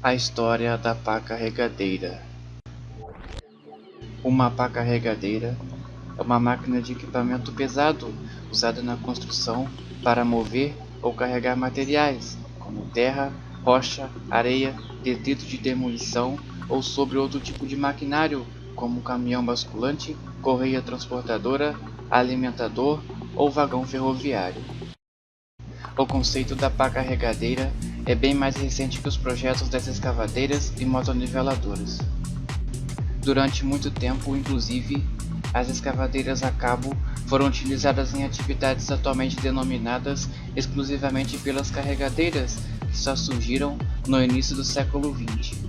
A história da pá carregadeira. Uma pá carregadeira é uma máquina de equipamento pesado usada na construção para mover ou carregar materiais, como terra, rocha, areia, detrito de demolição ou sobre outro tipo de maquinário, como caminhão basculante, correia transportadora, alimentador ou vagão ferroviário. O conceito da pá carregadeira é bem mais recente que os projetos das escavadeiras e motoniveladoras. Durante muito tempo, inclusive, as escavadeiras a cabo foram utilizadas em atividades atualmente denominadas exclusivamente pelas carregadeiras, que só surgiram no início do século XX.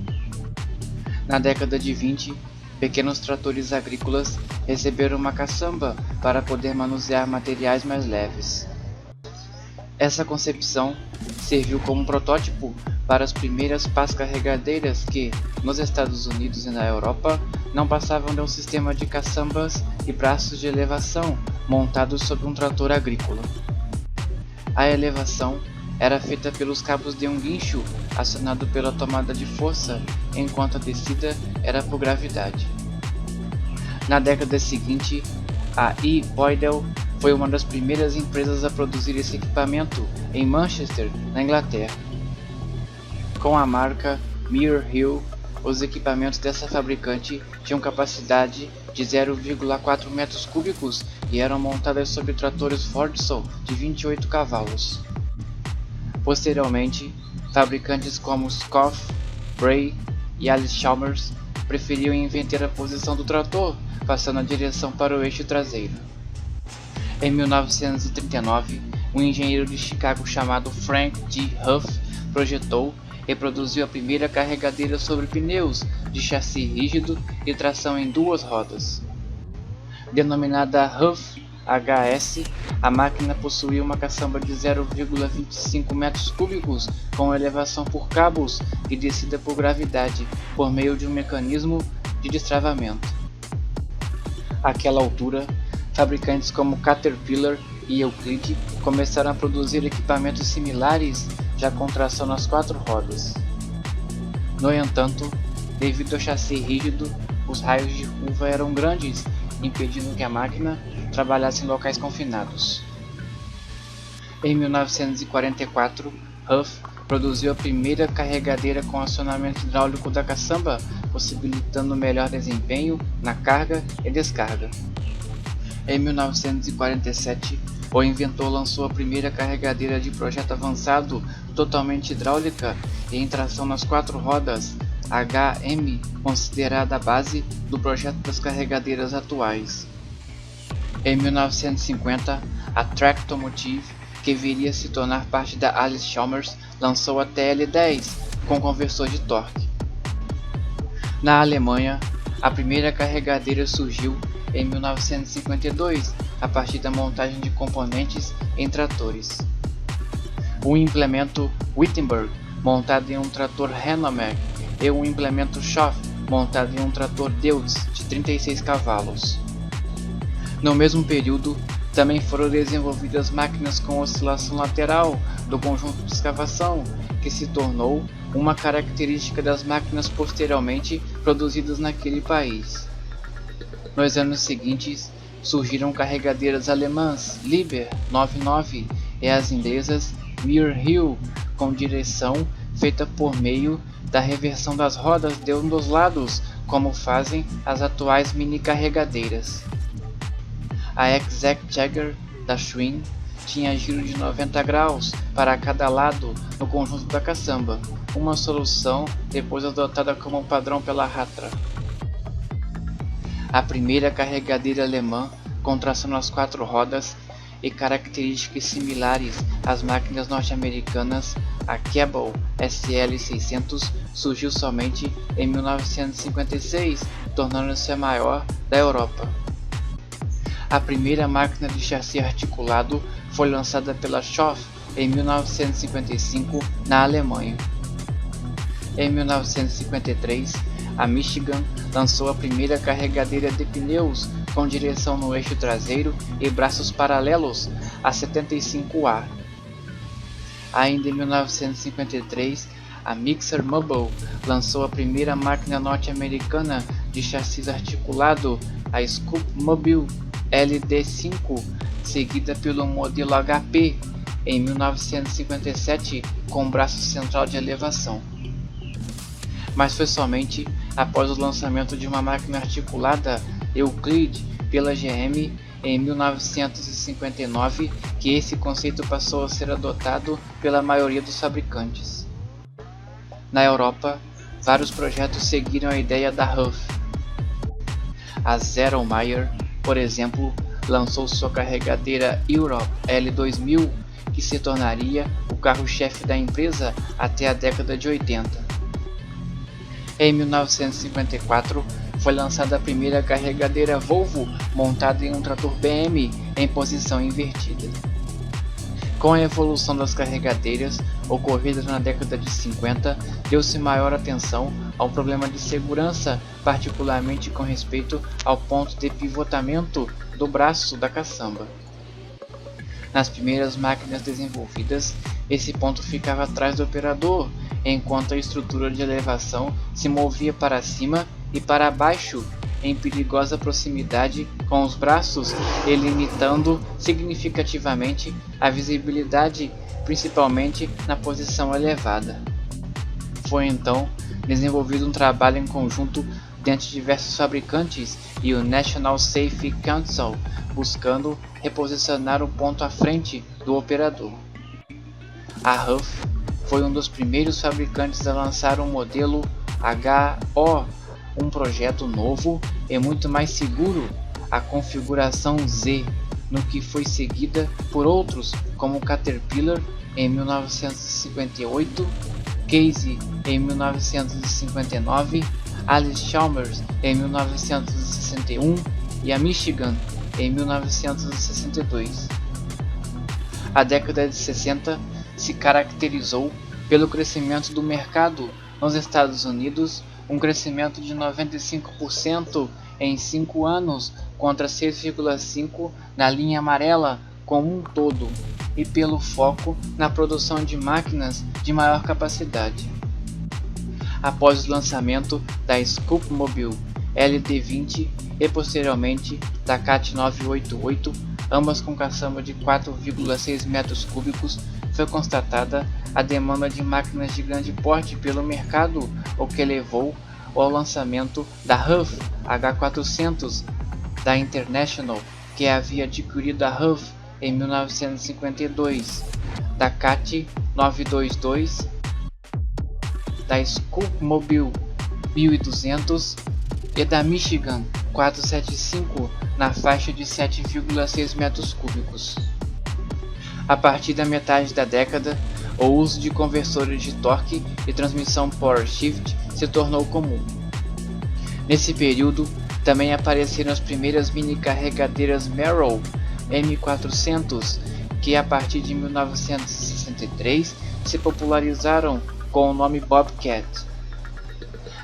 Na década de 20, pequenos tratores agrícolas receberam uma caçamba para poder manusear materiais mais leves. Essa concepção serviu como protótipo para as primeiras pás carregadeiras que, nos Estados Unidos e na Europa, não passavam de um sistema de caçambas e braços de elevação montados sobre um trator agrícola. A elevação era feita pelos cabos de um guincho acionado pela tomada de força, enquanto a descida era por gravidade. Na década seguinte, a E. Boydell foi uma das primeiras empresas a produzir esse equipamento em Manchester, na Inglaterra. Com a marca Mere Hill, os equipamentos dessa fabricante tinham capacidade de 0,4 metros cúbicos e eram montadas sobre tratores Fordson de 28 cavalos. Posteriormente, fabricantes como Scoff, Bray e Allis-Chalmers preferiam inverter a posição do trator, passando a direção para o eixo traseiro. Em 1939, um engenheiro de Chicago chamado Frank G. Huff projetou e produziu a primeira carregadeira sobre pneus de chassi rígido e tração em duas rodas. Denominada Huff HS, a máquina possuía uma caçamba de 0,25 metros cúbicos com elevação por cabos e descida por gravidade por meio de um mecanismo de destravamento. Àquela altura, fabricantes como Caterpillar e Euclid começaram a produzir equipamentos similares, já com tração nas quatro rodas. No entanto, devido ao chassi rígido, os raios de curva eram grandes, impedindo que a máquina trabalhasse em locais confinados. Em 1944, Huff produziu a primeira carregadeira com acionamento hidráulico da caçamba, possibilitando melhor desempenho na carga e descarga. Em 1947, o inventor lançou a primeira carregadeira de projeto avançado totalmente hidráulica e em tração nas quatro rodas, HM, considerada a base do projeto das carregadeiras atuais. Em 1950, a Tractomotive, que viria a se tornar parte da Allis-Chalmers, lançou a TL10 com conversor de torque. Na Alemanha, a primeira carregadeira surgiu em 1952, a partir da montagem de componentes em tratores. Um implemento Wittenberg, montado em um trator Hanomag, e um implemento Schoff, montado em um trator Deutz de 36 cavalos. No mesmo período, também foram desenvolvidas máquinas com oscilação lateral do conjunto de escavação, que se tornou uma característica das máquinas posteriormente produzidas naquele país. Nos anos seguintes, surgiram carregadeiras alemãs Liebherr 99 e as inglesas Mere Hill, com direção feita por meio da reversão das rodas de um dos lados, como fazem as atuais mini carregadeiras. A Exact Jagger da Schwinn tinha giro de 90 graus para cada lado no conjunto da caçamba, uma solução depois adotada como padrão pela Hatra. A primeira carregadeira alemã com tração nas quatro rodas e características similares às máquinas norte-americanas, a Cabell SL600, surgiu somente em 1956, tornando-se a maior da Europa. A primeira máquina de chassi articulado foi lançada pela Schoff em 1955 na Alemanha. Em 1953, a Michigan lançou a primeira carregadeira de pneus com direção no eixo traseiro e braços paralelos, a 75A. Ainda em 1953, a Mixer Mobile lançou a primeira máquina norte-americana de chassi articulado, a Scoop Mobile LD5, seguida pelo modelo HP em 1957 com braço central de elevação. Mas foi somente após o lançamento de uma máquina articulada Euclid pela GM em 1959 que esse conceito passou a ser adotado pela maioria dos fabricantes. Na Europa, vários projetos seguiram a ideia da Huff. A Zeromeyer, por exemplo, lançou sua carregadeira Europe L2000, que se tornaria o carro-chefe da empresa até a década de 80. Em 1954, foi lançada a primeira carregadeira Volvo montada em um trator BM em posição invertida. Com a evolução das carregadeiras ocorrida na década de 50, deu-se maior atenção ao problema de segurança, particularmente com respeito ao ponto de pivotamento do braço da caçamba. Nas primeiras máquinas desenvolvidas, esse ponto ficava atrás do operador, enquanto a estrutura de elevação se movia para cima e para baixo em perigosa proximidade com os braços e limitando significativamente a visibilidade, principalmente na posição elevada. Foi então desenvolvido um trabalho em conjunto entre diversos fabricantes e o National Safety Council, buscando reposicionar o ponto à frente do operador. A Huff foi um dos primeiros fabricantes a lançar um modelo HO, um projeto novo e muito mais seguro, a configuração Z, no que foi seguida por outros como Caterpillar em 1958, Case em 1959, Allis-Chalmers em 1961 e a Michigan em 1962. A década de 60 se caracterizou pelo crescimento do mercado nos Estados Unidos, um crescimento de 95% em 5 anos contra 6,5% na linha amarela como um todo, e pelo foco na produção de máquinas de maior capacidade. Após o lançamento da Scoop Mobile LD20 e posteriormente da CAT 988, ambas com caçamba de 4,6 metros cúbicos, foi constatada a demanda de máquinas de grande porte pelo mercado, o que levou ao lançamento da Huff H400 da International, que havia adquirido a Huff em 1952, da CAT 922, da Scoop Mobile 1200 e da Michigan 475 na faixa de 7,6 metros cúbicos. A partir da metade da década, o uso de conversores de torque e transmissão Power Shift se tornou comum. Nesse período, também apareceram as primeiras mini carregadeiras Merrill M400, que a partir de 1963 se popularizaram com o nome Bobcat.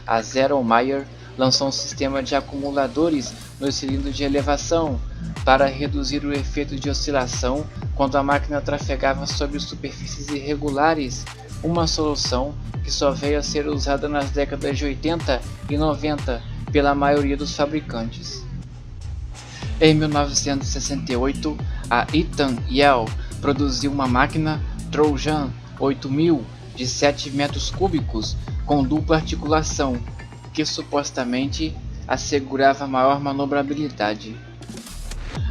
A Zeromeyer lançou um sistema de acumuladores no cilindro de elevação para reduzir o efeito de oscilação quando a máquina trafegava sobre superfícies irregulares, uma solução que só veio a ser usada nas décadas de 80 e 90 pela maioria dos fabricantes. Em 1968, a Eaton Yale produziu uma máquina Trojan 8000 de 7 metros cúbicos com dupla articulação, que supostamente assegurava maior manobrabilidade.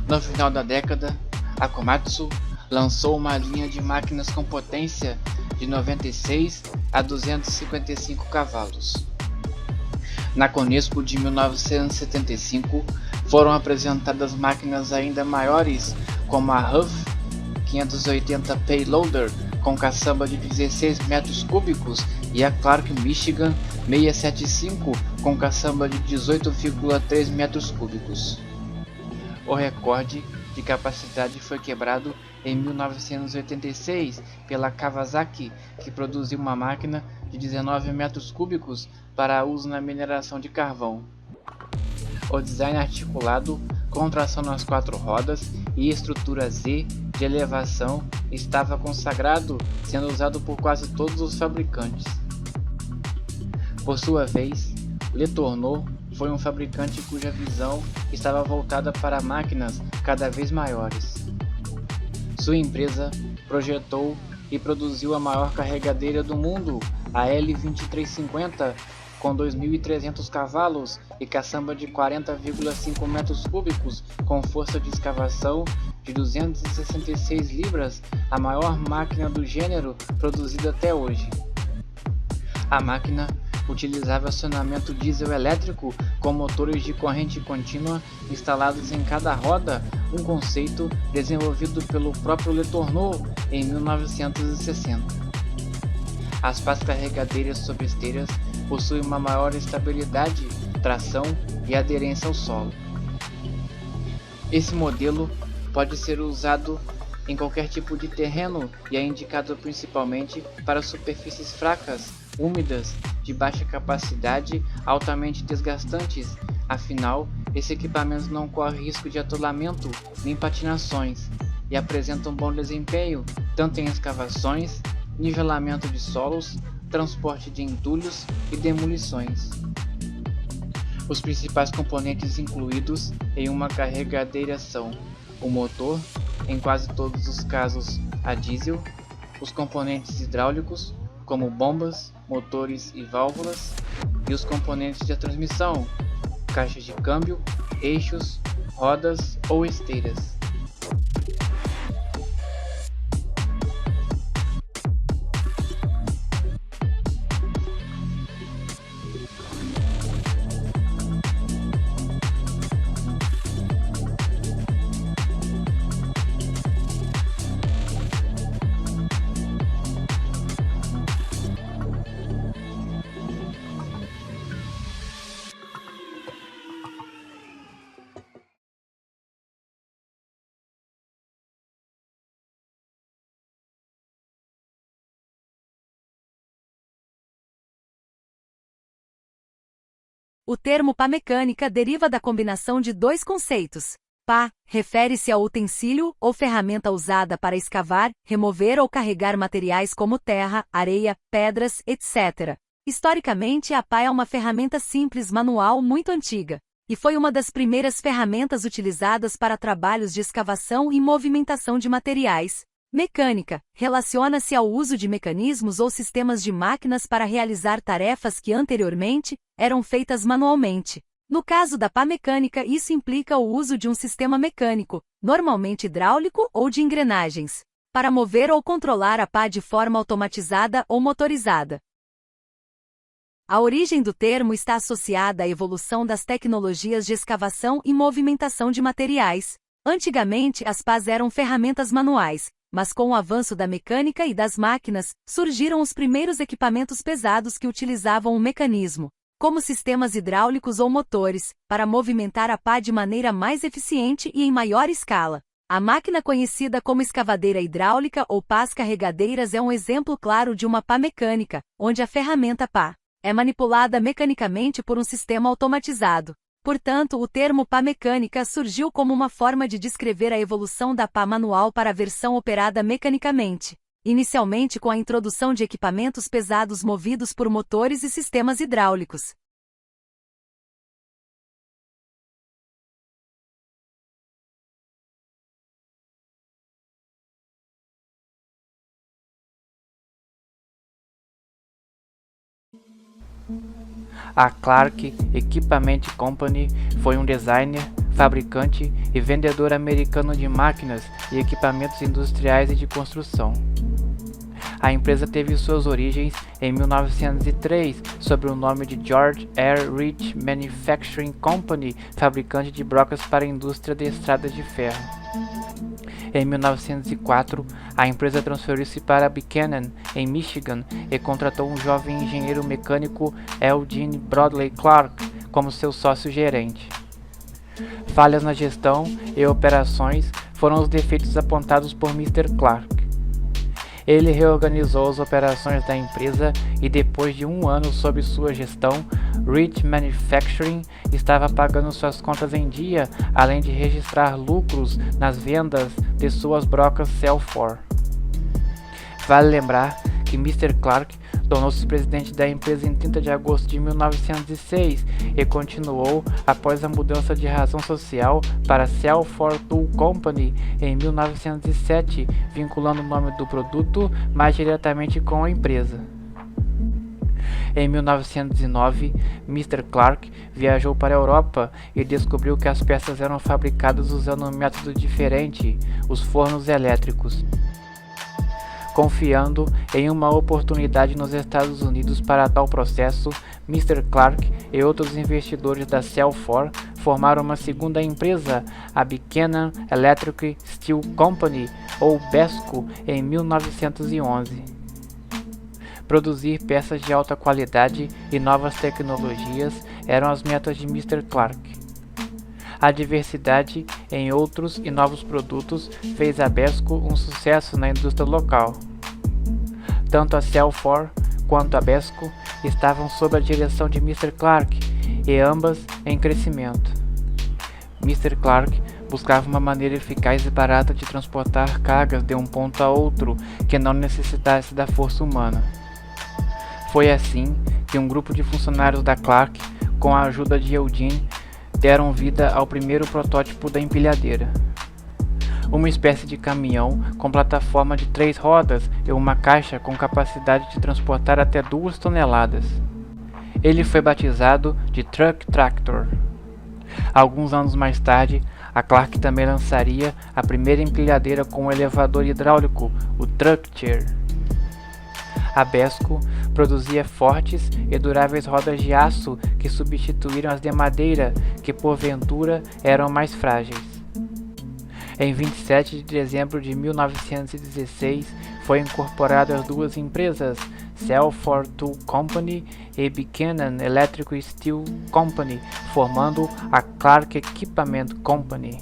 No final da década, a Komatsu lançou uma linha de máquinas com potência de 96 a 255 cavalos. Na Conesco de 1975, foram apresentadas máquinas ainda maiores, como a Huff 580 Payloader com caçamba de 16 metros cúbicos e a Clark Michigan 675 com caçamba de 18,3 metros cúbicos. O recorde de capacidade foi quebrado em 1986 pela Kawasaki, que produziu uma máquina de 19 metros cúbicos para uso na mineração de carvão. O design articulado, com tração nas 4 rodas e estrutura Z de elevação estava consagrado, sendo usado por quase todos os fabricantes. Por sua vez, Letourneau foi um fabricante cuja visão estava voltada para máquinas cada vez maiores. Sua empresa projetou e produziu a maior carregadeira do mundo, a L2350, com 2.300 cavalos e caçamba de 40,5 metros cúbicos, com força de escavação de 266 libras, a maior máquina do gênero produzida até hoje. A máquina utilizava acionamento diesel elétrico com motores de corrente contínua instalados em cada roda, um conceito desenvolvido pelo próprio Letourneau em 1960. As pás carregadeiras sob esteiras possuem uma maior estabilidade, tração e aderência ao solo. Esse modelo pode ser usado em qualquer tipo de terreno e é indicado principalmente para superfícies fracas, úmidas, de baixa capacidade, altamente desgastantes. Afinal, esse equipamento não corre risco de atolamento nem patinações e apresenta um bom desempenho tanto em escavações, nivelamento de solos, transporte de entulhos e demolições. Os principais componentes incluídos em uma carregadeira são o motor, em quase todos os casos a diesel, os componentes hidráulicos, como bombas, motores e válvulas, e os componentes de transmissão, caixas de câmbio, eixos, rodas ou esteiras. O termo pá mecânica deriva da combinação de dois conceitos. Pá refere-se ao utensílio ou ferramenta usada para escavar, remover ou carregar materiais como terra, areia, pedras, etc. Historicamente, a pá é uma ferramenta simples manual muito antiga, e foi uma das primeiras ferramentas utilizadas para trabalhos de escavação e movimentação de materiais. Mecânica relaciona-se ao uso de mecanismos ou sistemas de máquinas para realizar tarefas que anteriormente eram feitas manualmente. No caso da pá mecânica, isso implica o uso de um sistema mecânico, normalmente hidráulico ou de engrenagens, para mover ou controlar a pá de forma automatizada ou motorizada. A origem do termo está associada à evolução das tecnologias de escavação e movimentação de materiais. Antigamente, as pás eram ferramentas manuais, mas com o avanço da mecânica e das máquinas, surgiram os primeiros equipamentos pesados que utilizavam um mecanismo, como sistemas hidráulicos ou motores, para movimentar a pá de maneira mais eficiente e em maior escala. A máquina conhecida como escavadeira hidráulica ou pás carregadeiras é um exemplo claro de uma pá mecânica, onde a ferramenta pá é manipulada mecanicamente por um sistema automatizado. Portanto, o termo pá mecânica surgiu como uma forma de descrever a evolução da pá manual para a versão operada mecanicamente, inicialmente com a introdução de equipamentos pesados movidos por motores e sistemas hidráulicos. A Clark Equipment Company foi um designer, fabricante e vendedor americano de máquinas e equipamentos industriais e de construção. A empresa teve suas origens em 1903 sob o nome de George R. Rich Manufacturing Company, fabricante de brocas para a indústria de estradas de ferro. Em 1904, a empresa transferiu-se para Buchanan, em Michigan, e contratou um jovem engenheiro mecânico, Eugene Brodley Clark, como seu sócio-gerente. Falhas na gestão e operações foram os defeitos apontados por Mr. Clark. Ele reorganizou as operações da empresa e depois de um ano sob sua gestão, Rich Manufacturing estava pagando suas contas em dia, além de registrar lucros nas vendas de suas brocas Cell4. Vale lembrar que Mr. Clark Tornou-se presidente da empresa em 30 de agosto de 1906 e continuou após a mudança de razão social para Cell for Tool Company em 1907, vinculando o nome do produto mais diretamente com a empresa. Em 1909, Mr. Clark viajou para a Europa e descobriu que as peças eram fabricadas usando um método diferente, os fornos elétricos. Confiando em uma oportunidade nos Estados Unidos para tal processo, Mr. Clark e outros investidores da Celfor formaram uma segunda empresa, a Buchanan Electric Steel Company, ou BESCO, em 1911. Produzir peças de alta qualidade e novas tecnologias eram as metas de Mr. Clark. A diversidade em outros e novos produtos fez a BESCO um sucesso na indústria local. Tanto a Celfor quanto a BESCO estavam sob a direção de Mr. Clark e ambas em crescimento. Mr. Clark buscava uma maneira eficaz e barata de transportar cargas de um ponto a outro que não necessitasse da força humana. Foi assim que um grupo de funcionários da Clark, com a ajuda de Eugene, deram vida ao primeiro protótipo da empilhadeira. Uma espécie de caminhão com plataforma de 3 rodas e uma caixa com capacidade de transportar até 2 toneladas. Ele foi batizado de Truck Tractor. Alguns anos mais tarde, a Clark também lançaria a primeira empilhadeira com um elevador hidráulico, o Truck Chair. A BESCO produzia fortes e duráveis rodas de aço que substituíram as de madeira, que porventura eram mais frágeis. Em 27 de dezembro de 1916, foi incorporada as duas empresas, Celfor Tool Company e Buchanan Electric Steel Company, formando a Clark Equipment Company.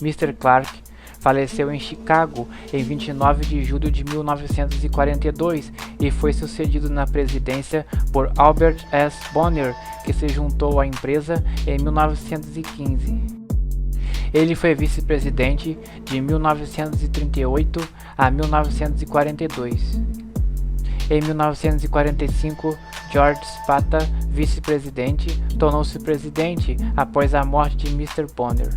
Mr. Clark faleceu em Chicago em 29 de julho de 1942 e foi sucedido na presidência por Albert S. Bonner, que se juntou à empresa em 1915. Ele foi vice-presidente de 1938 a 1942. Em 1945, George Spata, vice-presidente, tornou-se presidente após a morte de Mr. Bonner.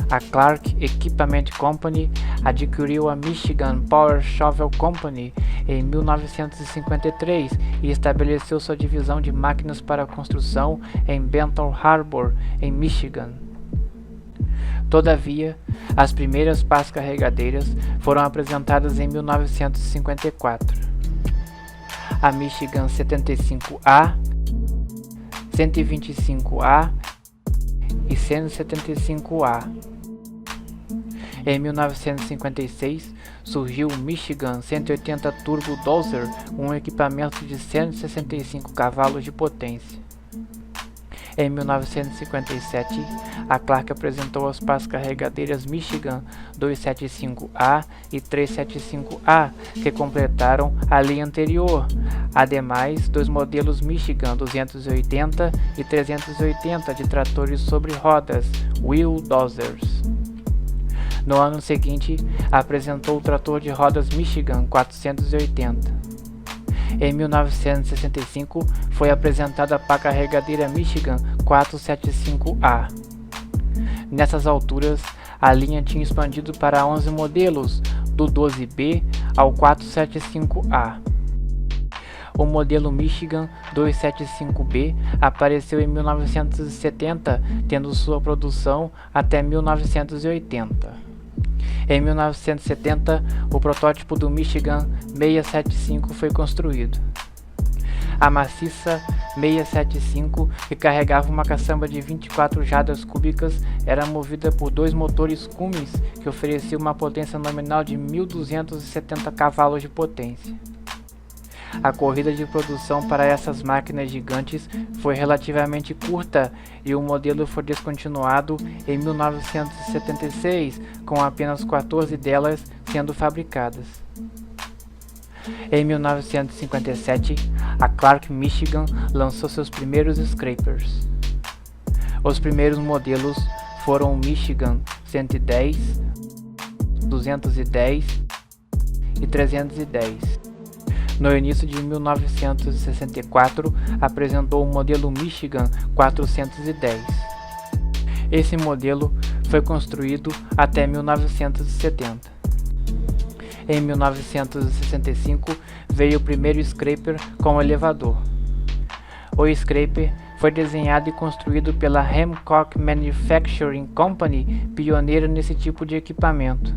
A Clark Equipment Company adquiriu a Michigan Power Shovel Company em 1953 e estabeleceu sua divisão de máquinas para construção em Benton Harbor, em Michigan. Todavia, as primeiras pás carregadeiras foram apresentadas em 1954. A Michigan 75A, 125A e 175A. Em 1956, surgiu o Michigan 180 Turbo Dozer, um equipamento de 165 cavalos de potência. Em 1957, a Clark apresentou as pás carregadeiras Michigan 275A e 375A, que completaram a linha anterior. Ademais, 2 modelos Michigan 280 e 380 de tratores sobre rodas, Wheel Dozers. No ano seguinte, apresentou o trator de rodas Michigan 480. Em 1965, foi apresentada a pá carregadeira Michigan 475A. Nessas alturas, a linha tinha expandido para 11 modelos, do 12B ao 475A. O modelo Michigan 275B apareceu em 1970, tendo sua produção até 1980. Em 1970, o protótipo do Michigan 675 foi construído. A maciça 675, que carregava uma caçamba de 24 jardas cúbicas, era movida por 2 motores Cummins que ofereciam uma potência nominal de 1.270 cavalos de potência. A corrida de produção para essas máquinas gigantes foi relativamente curta e o modelo foi descontinuado em 1976, com apenas 14 delas sendo fabricadas. Em 1957, a Clark Michigan lançou seus primeiros scrapers. Os primeiros modelos foram o Michigan 110, 210 e 310. No início de 1964, apresentou o modelo Michigan 410. Esse modelo foi construído até 1970. Em 1965, veio o primeiro scraper com elevador. O scraper foi desenhado e construído pela Hancock Manufacturing Company, pioneira nesse tipo de equipamento.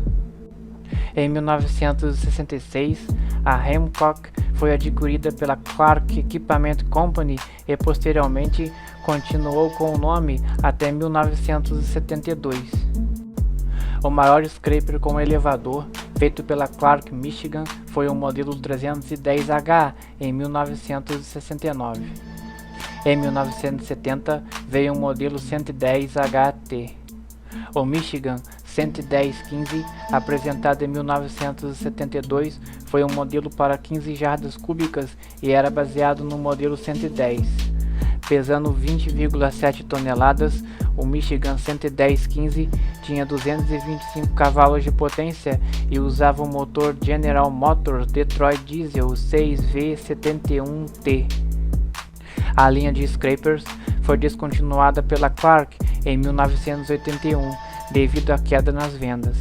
Em 1966, a Hancock foi adquirida pela Clark Equipment Company e posteriormente continuou com o nome até 1972. O maior scraper com elevador feito pela Clark Michigan foi o modelo 310H em 1969. Em 1970 veio o modelo 110HT. O Michigan 11015, apresentado em 1972, foi um modelo para 15 jardas cúbicas e era baseado no modelo 110. Pesando 20,7 toneladas, o Michigan 11015 tinha 225 cavalos de potência e usava o motor General Motors Detroit Diesel 6V71T. A linha de scrapers foi descontinuada pela Clark em 1981 devido à queda nas vendas.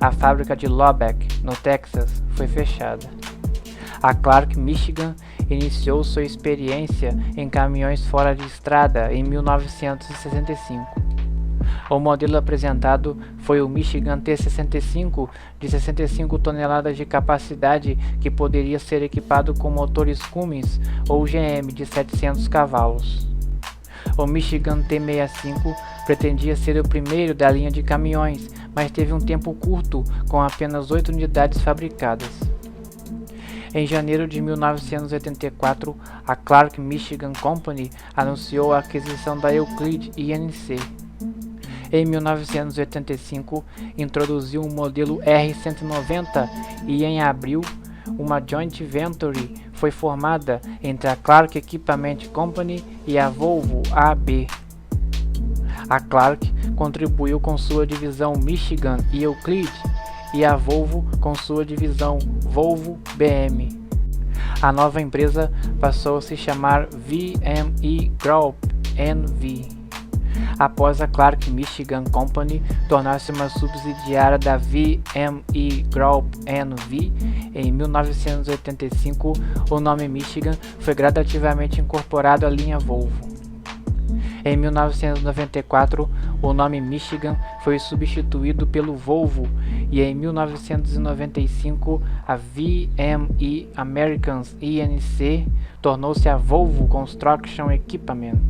A fábrica de Lubbock, no Texas, foi fechada. A Clark Michigan iniciou sua experiência em caminhões fora de estrada em 1965. O modelo apresentado foi o Michigan T65 de 65 toneladas de capacidade, que poderia ser equipado com motores Cummins ou GM de 700 cavalos. O Michigan T65 pretendia ser o primeiro da linha de caminhões, mas teve um tempo curto, com apenas 8 unidades fabricadas. Em janeiro de 1984, a Clark Michigan Company anunciou a aquisição da Euclid Inc. Em 1985, introduziu o modelo R190 e em abril, uma joint venture foi formada entre a Clark Equipment Company e a Volvo AB. A Clark contribuiu com sua divisão Michigan e Euclid e a Volvo com sua divisão Volvo BM. A nova empresa passou a se chamar VME Group NV. Após a Clark Michigan Company tornar-se uma subsidiária da VME Group NV, em 1985 o nome Michigan foi gradativamente incorporado à linha Volvo. Em 1994, o nome Michigan foi substituído pelo Volvo e em 1995 a VME Americas Inc. tornou-se a Volvo Construction Equipment.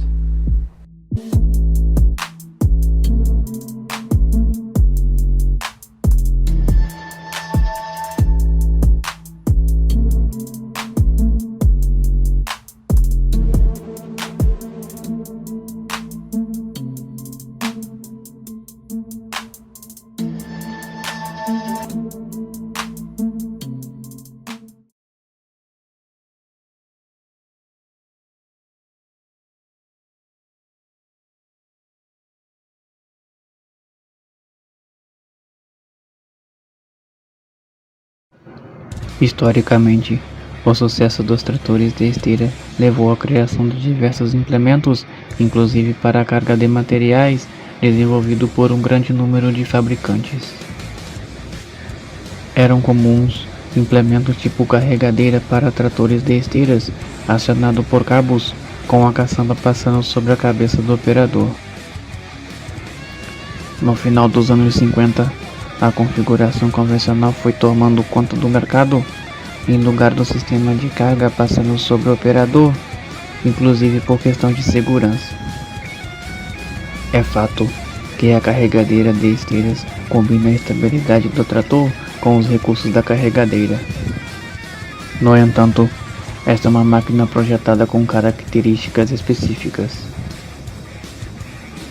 Historicamente, o sucesso dos tratores de esteira levou à criação de diversos implementos, inclusive para a carga de materiais, desenvolvido por um grande número de fabricantes. Eram comuns implementos tipo carregadeira para tratores de esteiras, acionado por cabos, com a caçamba passando sobre a cabeça do operador. No final dos anos 50, a configuração convencional foi tomando conta do mercado, em lugar do sistema de carga passando sobre o operador, inclusive por questão de segurança. É fato que a carregadeira de esteiras combina a estabilidade do trator com os recursos da carregadeira. No entanto, esta é uma máquina projetada com características específicas.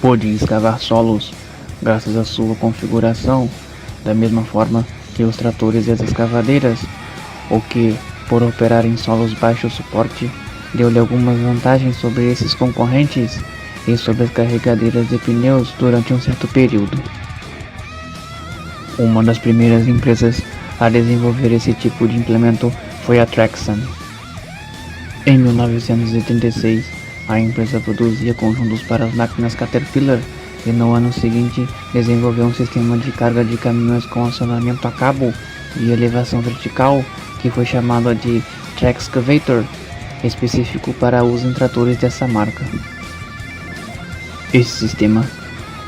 Pode escavar solos graças à sua configuração, da mesma forma que os tratores e as escavadeiras, o que, por operar em solos baixo suporte, deu-lhe algumas vantagens sobre esses concorrentes e sobre as carregadeiras de pneus durante um certo período. Uma das primeiras empresas a desenvolver esse tipo de implemento foi a Traxxon. Em 1986, a empresa produzia conjuntos para as máquinas Caterpillar e no ano seguinte desenvolveu um sistema de carga de caminhões com acionamento a cabo e elevação vertical que foi chamado de Traxcavator, específico para uso em tratores dessa marca. Esse sistema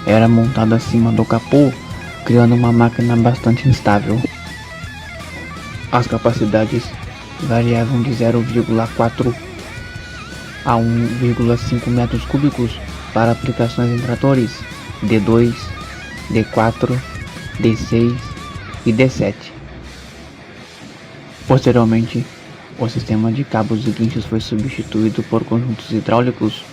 era montado acima do capô, criando uma máquina bastante instável. As capacidades variavam de 0,4 a 1,5 metros cúbicos para aplicações em tratores D2, D4, D6 e D7. Posteriormente, o sistema de cabos e guinchos foi substituído por conjuntos hidráulicos,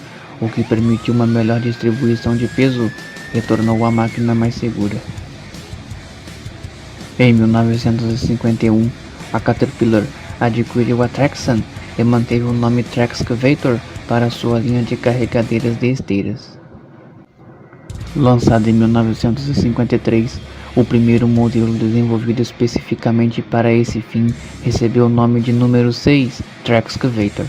o que permitiu uma melhor distribuição de peso e tornou a máquina mais segura. Em 1951, a Caterpillar adquiriu a Traxxon e manteve o nome Traxcavator para sua linha de carregadeiras de esteiras. Lançado em 1953, o primeiro modelo desenvolvido especificamente para esse fim recebeu o nome de número 6, Traxcavator.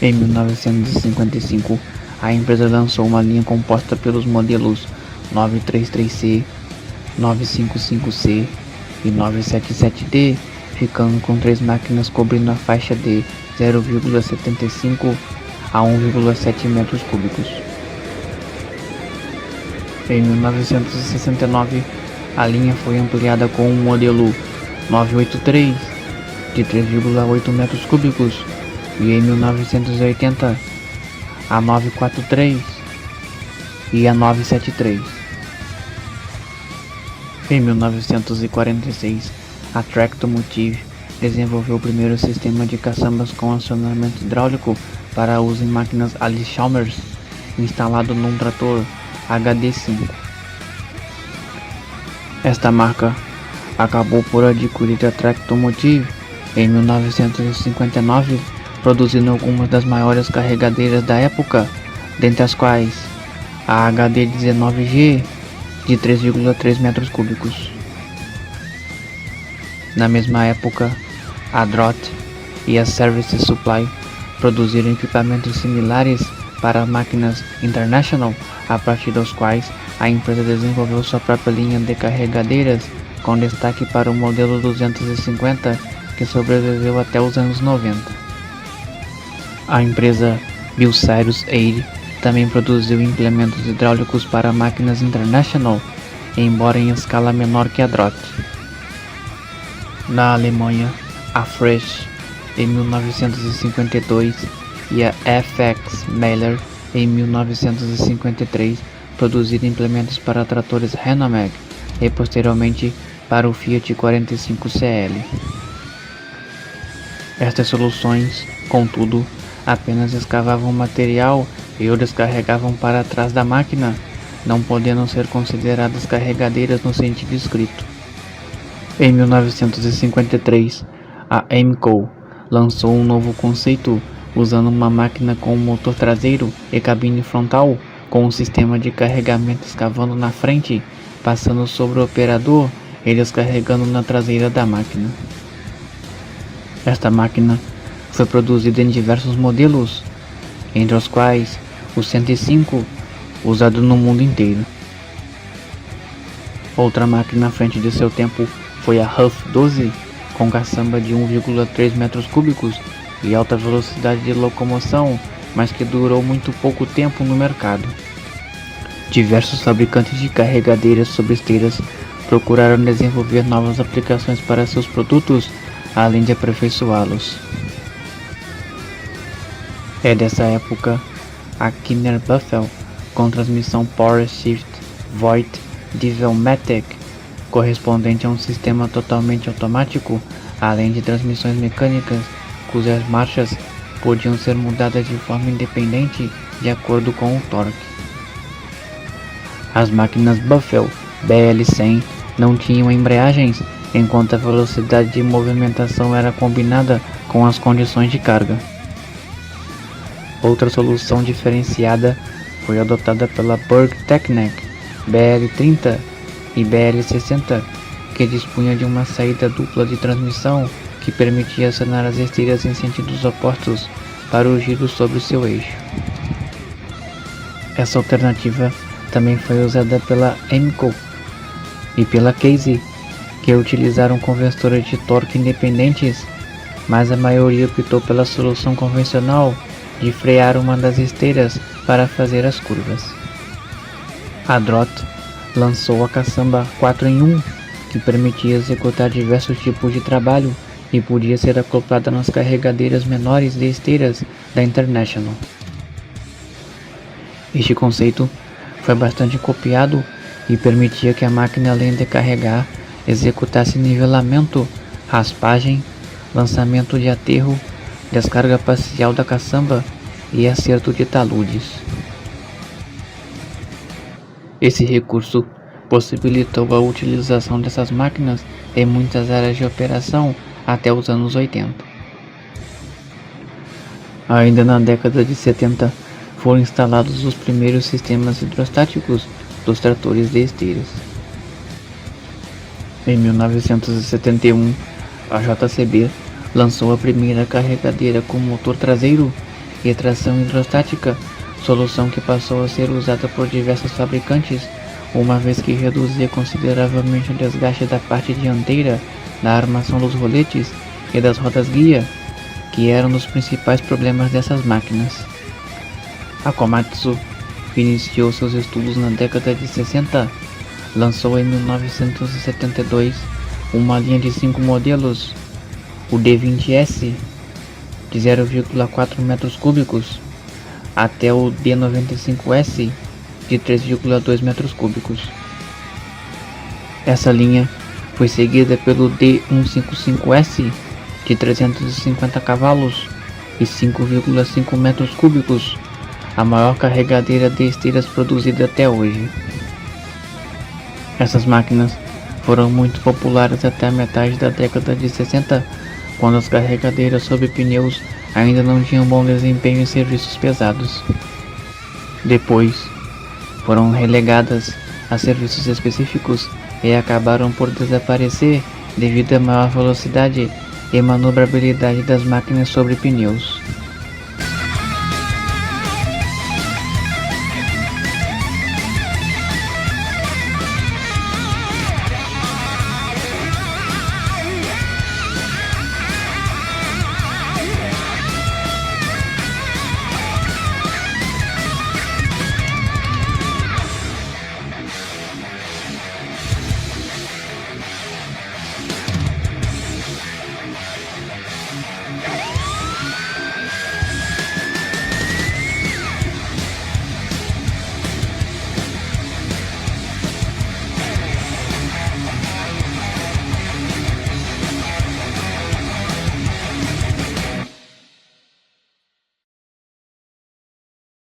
Em 1955, a empresa lançou uma linha composta pelos modelos 933C, 955C e 977D, ficando com 3 máquinas cobrindo a faixa de 0,75 a 1,7 metros cúbicos. Em 1969, a linha foi ampliada com um modelo 983 de 3,8 metros cúbicos e em 1980 a 943 e a 973. Em 1946, a Tractomotive desenvolveu o primeiro sistema de caçambas com acionamento hidráulico para uso em máquinas Allis-Chalmers, instalado num trator HD5. Esta marca acabou por adquirir a Tractomotive em 1959, produzindo algumas das maiores carregadeiras da época, dentre as quais a HD19G de 3,3 metros cúbicos. Na mesma época, a Drott e a Service Supply produziram equipamentos similares para máquinas International, a partir dos quais a empresa desenvolveu sua própria linha de carregadeiras, com destaque para o modelo 250, que sobreviveu até os anos 90. A empresa Bucyrus Air também produziu implementos hidráulicos para máquinas International, embora em escala menor que a Drott. Na Alemanha, a Frisch em 1952 e a FX Mailer em 1953 produziram implementos para tratores Renamag e posteriormente para o Fiat 45CL. Estas soluções, contudo, apenas escavavam material e o descarregavam para trás da máquina, não podendo ser consideradas carregadeiras no sentido escrito. Em 1953, a AMCO lançou um novo conceito usando uma máquina com motor traseiro e cabine frontal, com um sistema de carregamento escavando na frente, passando sobre o operador e descarregando na traseira da máquina. Esta máquina foi produzida em diversos modelos, entre os quais o 105, usado no mundo inteiro. Outra máquina à frente de seu tempo foi a Huff 12, com caçamba de 1,3 metros cúbicos e alta velocidade de locomoção, mas que durou muito pouco tempo no mercado. Diversos fabricantes de carregadeiras sobre esteiras procuraram desenvolver novas aplicações para seus produtos, além de aperfeiçoá-los. É dessa época a Kiner Buffel, com transmissão Power Shift Voigt Diesel-Matic, correspondente a um sistema totalmente automático, além de transmissões mecânicas cujas marchas podiam ser mudadas de forma independente de acordo com o torque. As máquinas Buffel BL100 não tinham embreagens, enquanto a velocidade de movimentação era combinada com as condições de carga. Outra solução diferenciada foi adotada pela Berg Technic BL30 e BL60, que dispunha de uma saída dupla de transmissão que que permitia acionar as esteiras em sentidos opostos para o giro sobre seu eixo. Essa alternativa também foi usada pela AMCO e pela Case, que utilizaram conversores de torque independentes, mas a maioria optou pela solução convencional de frear uma das esteiras para fazer as curvas. A Drott lançou a caçamba 4-em-1, que permitia executar diversos tipos de trabalho e podia ser acoplada nas carregadeiras menores de esteiras da International. Este conceito foi bastante copiado e permitia que a máquina, além de carregar, executasse nivelamento, raspagem, lançamento de aterro, descarga parcial da caçamba e acerto de taludes. Esse recurso possibilitou a utilização dessas máquinas em muitas áreas de operação até os anos 80. Ainda na década de 70, foram instalados os primeiros sistemas hidrostáticos dos tratores de esteiras. Em 1971, a JCB lançou a primeira carregadeira com motor traseiro e tração hidrostática, solução que passou a ser usada por diversos fabricantes, uma vez que reduzia consideravelmente o desgaste da parte dianteira, da armação dos roletes e das rodas guia, que eram os principais problemas dessas máquinas. A Komatsu iniciou seus estudos na década de 60, lançou em 1972 uma linha de 5 modelos, o D20S, de 0,4 metros cúbicos, até o D95S, de 3,2 metros cúbicos. Essa linha foi seguida pelo D155S, de 350 cavalos e 5,5 metros cúbicos, a maior carregadeira de esteiras produzida até hoje. Essas máquinas foram muito populares até a metade da década de 60, quando as carregadeiras sob pneus ainda não tinham bom desempenho em serviços pesados. Depois, foram relegadas a serviços específicos e acabaram por desaparecer devido à maior velocidade e manobrabilidade das máquinas sobre pneus.